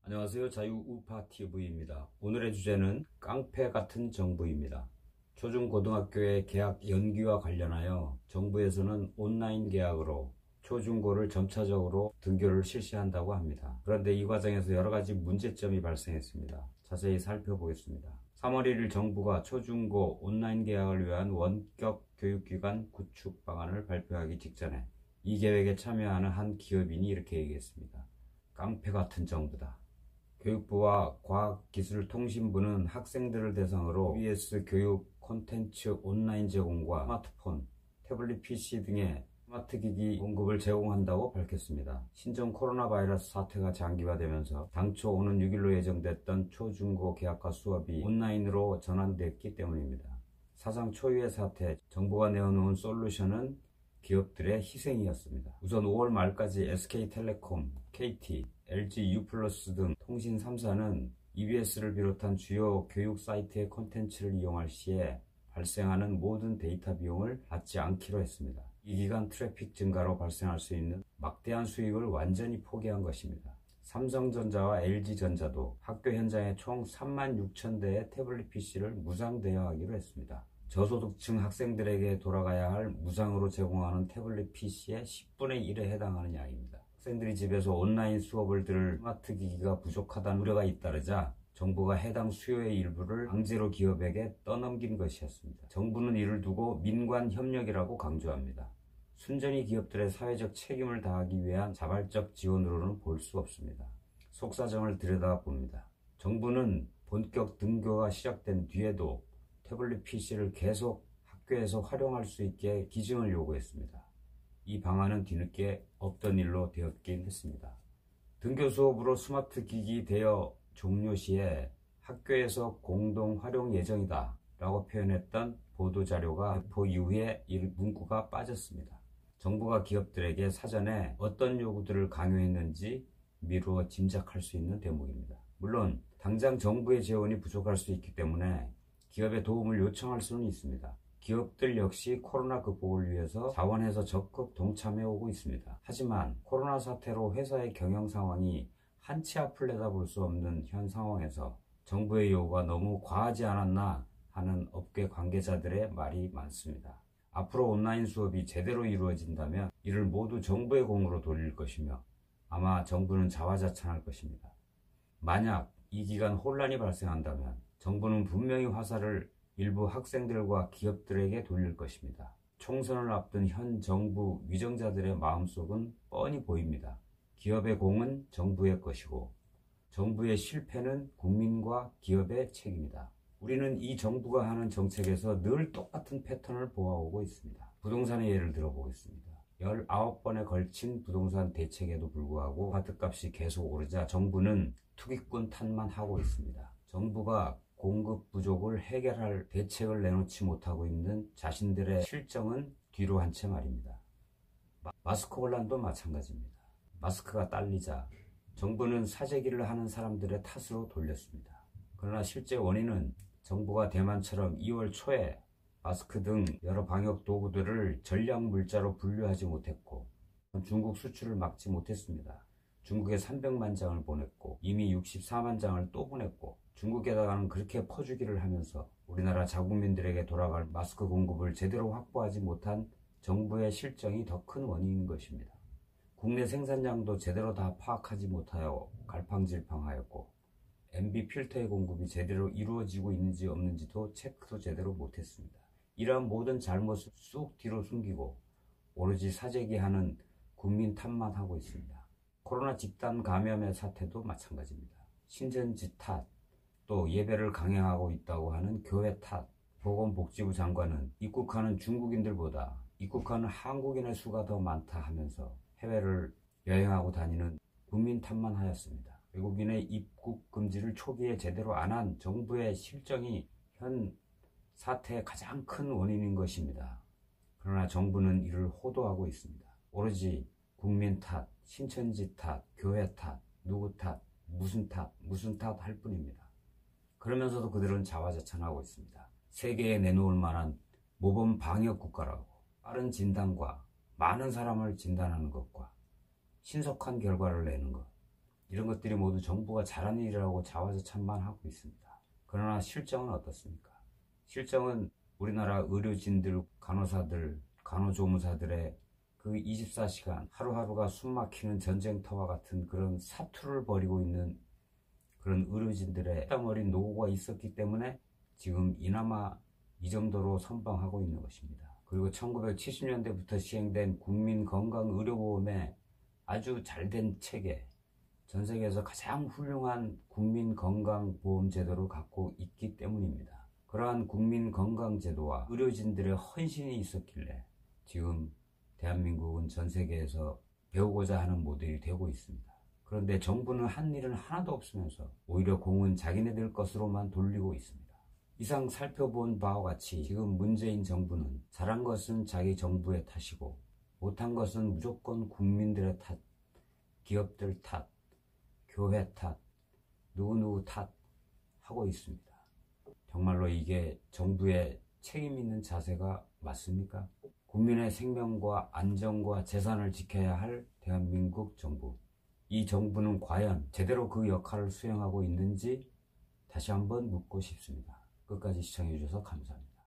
안녕하세요. 자유우파TV입니다. 오늘의 주제는 깡패 같은 정부입니다. 초중고등학교의 개학 연기와 관련하여 정부에서는 온라인 개학으로 초중고를 점차적으로 등교를 실시한다고 합니다. 그런데 이 과정에서 여러가지 문제점이 발생했습니다. 자세히 살펴보겠습니다. 3월 1일 정부가 초중고 온라인 개학을 위한 원격 교육기관 구축 방안을 발표하기 직전에 이 계획에 참여하는 한 기업인이 이렇게 얘기했습니다. 깡패 같은 정부다. 교육부와 과학기술통신부는 학생들을 대상으로 EBS 교육 콘텐츠 온라인 제공과 스마트폰, 태블릿 PC 등의 스마트기기 공급을 제공한다고 밝혔습니다. 신종 코로나 바이러스 사태가 장기화되면서 당초 오는 6일로 예정됐던 초중고 개학과 수업이 온라인으로 전환됐기 때문입니다. 사상 초유의 사태, 정부가 내어놓은 솔루션은 기업들의 희생이었습니다. 우선 5월 말까지 SK텔레콤, KT, LG U+ 등 통신 3사는 EBS를 비롯한 주요 교육 사이트의 콘텐츠를 이용할 시에 발생하는 모든 데이터 비용을 받지 않기로 했습니다. 이 기간 트래픽 증가로 발생할 수 있는 막대한 수익을 완전히 포기한 것입니다. 삼성전자와 LG전자도 학교 현장에 총 36,000대의 태블릿 PC를 무상 대여하기로 했습니다. 저소득층 학생들에게 돌아가야 할 무상으로 제공하는 태블릿 PC의 10분의 1에 해당하는 양입니다. 학생들이 집에서 온라인 수업을 들을 스마트 기기가 부족하다는 우려가 잇따르자 정부가 해당 수요의 일부를 강제로 기업에게 떠넘긴 것이었습니다. 정부는 이를 두고 민관 협력이라고 강조합니다. 순전히 기업들의 사회적 책임을 다하기 위한 자발적 지원으로는 볼 수 없습니다. 속사정을 들여다봅니다. 정부는 본격 등교가 시작된 뒤에도 태블릿 PC를 계속 학교에서 활용할 수 있게 기증을 요구했습니다. 이 방안은 뒤늦게 없던 일로 되었긴 했습니다. 등교 수업으로 스마트 기기 대여 종료 시에 학교에서 공동 활용 예정이다 라고 표현했던 보도자료가 배포 이후에 이 문구가 빠졌습니다. 정부가 기업들에게 사전에 어떤 요구들을 강요했는지 미루어 짐작할 수 있는 대목입니다. 물론 당장 정부의 재원이 부족할 수 있기 때문에 기업의 도움을 요청할 수는 있습니다. 기업들 역시 코로나 극복을 위해서 자원해서 적극 동참해오고 있습니다. 하지만 코로나 사태로 회사의 경영 상황이 한치 앞을 내다볼 수 없는 현 상황에서 정부의 요구가 너무 과하지 않았나 하는 업계 관계자들의 말이 많습니다. 앞으로 온라인 수업이 제대로 이루어진다면 이를 모두 정부의 공으로 돌릴 것이며 아마 정부는 자화자찬할 것입니다. 만약 이 기간 혼란이 발생한다면 정부는 분명히 화살을 일부 학생들과 기업들에게 돌릴 것입니다. 총선을 앞둔 현 정부 위정자들의 마음속은 뻔히 보입니다. 기업의 공은 정부의 것이고 정부의 실패는 국민과 기업의 책임이다. 우리는 이 정부가 하는 정책에서 늘 똑같은 패턴을 보아오고 있습니다. 부동산의 예를 들어보겠습니다. 19번에 걸친 부동산 대책에도 불구하고 아파트값이 계속 오르자 정부는 투기꾼 탓만 하고 있습니다. 정부가 공급 부족을 해결할 대책을 내놓지 못하고 있는 자신들의 실정은 뒤로 한 채 말입니다. 마스크 혼란도 마찬가지입니다. 마스크가 딸리자 정부는 사재기를 하는 사람들의 탓으로 돌렸습니다. 그러나 실제 원인은 정부가 대만처럼 2월 초에 마스크 등 여러 방역 도구들을 전략 물자로 분류하지 못했고 중국 수출을 막지 못했습니다. 중국에 300만 장을 보냈고 이미 64만 장을 또 보냈고 중국에다가는 그렇게 퍼주기를 하면서 우리나라 자국민들에게 돌아갈 마스크 공급을 제대로 확보하지 못한 정부의 실정이 더 큰 원인인 것입니다. 국내 생산량도 제대로 다 파악하지 못하여 갈팡질팡하였고 MB 필터의 공급이 제대로 이루어지고 있는지 없는지도 체크도 제대로 못했습니다. 이러한 모든 잘못을 쑥 뒤로 숨기고 오로지 사재기하는 국민 탓만 하고 있습니다. 코로나 집단 감염의 사태도 마찬가지입니다. 신천지 탓, 또 예배를 강행하고 있다고 하는 교회 탓, 보건복지부 장관은 입국하는 중국인들보다 입국하는 한국인의 수가 더 많다 하면서 해외를 여행하고 다니는 국민 탓만 하였습니다. 외국인의 입국 금지를 초기에 제대로 안 한 정부의 실정이 현 사태의 가장 큰 원인인 것입니다. 그러나 정부는 이를 호도하고 있습니다. 오로지 국민 탓, 신천지 탓, 교회 탓, 누구 탓, 무슨 탓 할 뿐입니다. 그러면서도 그들은 자화자찬하고 있습니다. 세계에 내놓을 만한 모범 방역 국가라고 빠른 진단과 많은 사람을 진단하는 것과 신속한 결과를 내는 것, 이런 것들이 모두 정부가 잘한 일이라고 자화자찬만하고 있습니다. 그러나 실정은 어떻습니까? 실정은 우리나라 의료진들, 간호사들, 간호조무사들의 그 24시간 하루하루가 숨막히는 전쟁터와 같은 그런 사투를 벌이고 있는 그런 의료진들의 땀 어린 노고가 있었기 때문에 지금 이나마 이 정도로 선방하고 있는 것입니다. 그리고 1970년대부터 시행된 국민건강의료보험의 아주 잘된 체계, 전 세계에서 가장 훌륭한 국민건강보험제도를 갖고 있기 때문입니다. 그러한 국민건강제도와 의료진들의 헌신이 있었길래 지금 대한민국은 전 세계에서 배우고자 하는 모델이 되고 있습니다. 그런데 정부는 한 일은 하나도 없으면서 오히려 공은 자기네들 것으로만 돌리고 있습니다. 이상 살펴본 바와 같이 지금 문재인 정부는 잘한 것은 자기 정부의 탓이고 못한 것은 무조건 국민들의 탓, 기업들 탓, 교회 탓, 누구누구 탓 하고 있습니다. 정말로 이게 정부의 책임 있는 자세가 맞습니까? 국민의 생명과 안전과 재산을 지켜야 할 대한민국 정부. 이 정부는 과연 제대로 그 역할을 수행하고 있는지 다시 한번 묻고 싶습니다. 끝까지 시청해 주셔서 감사합니다.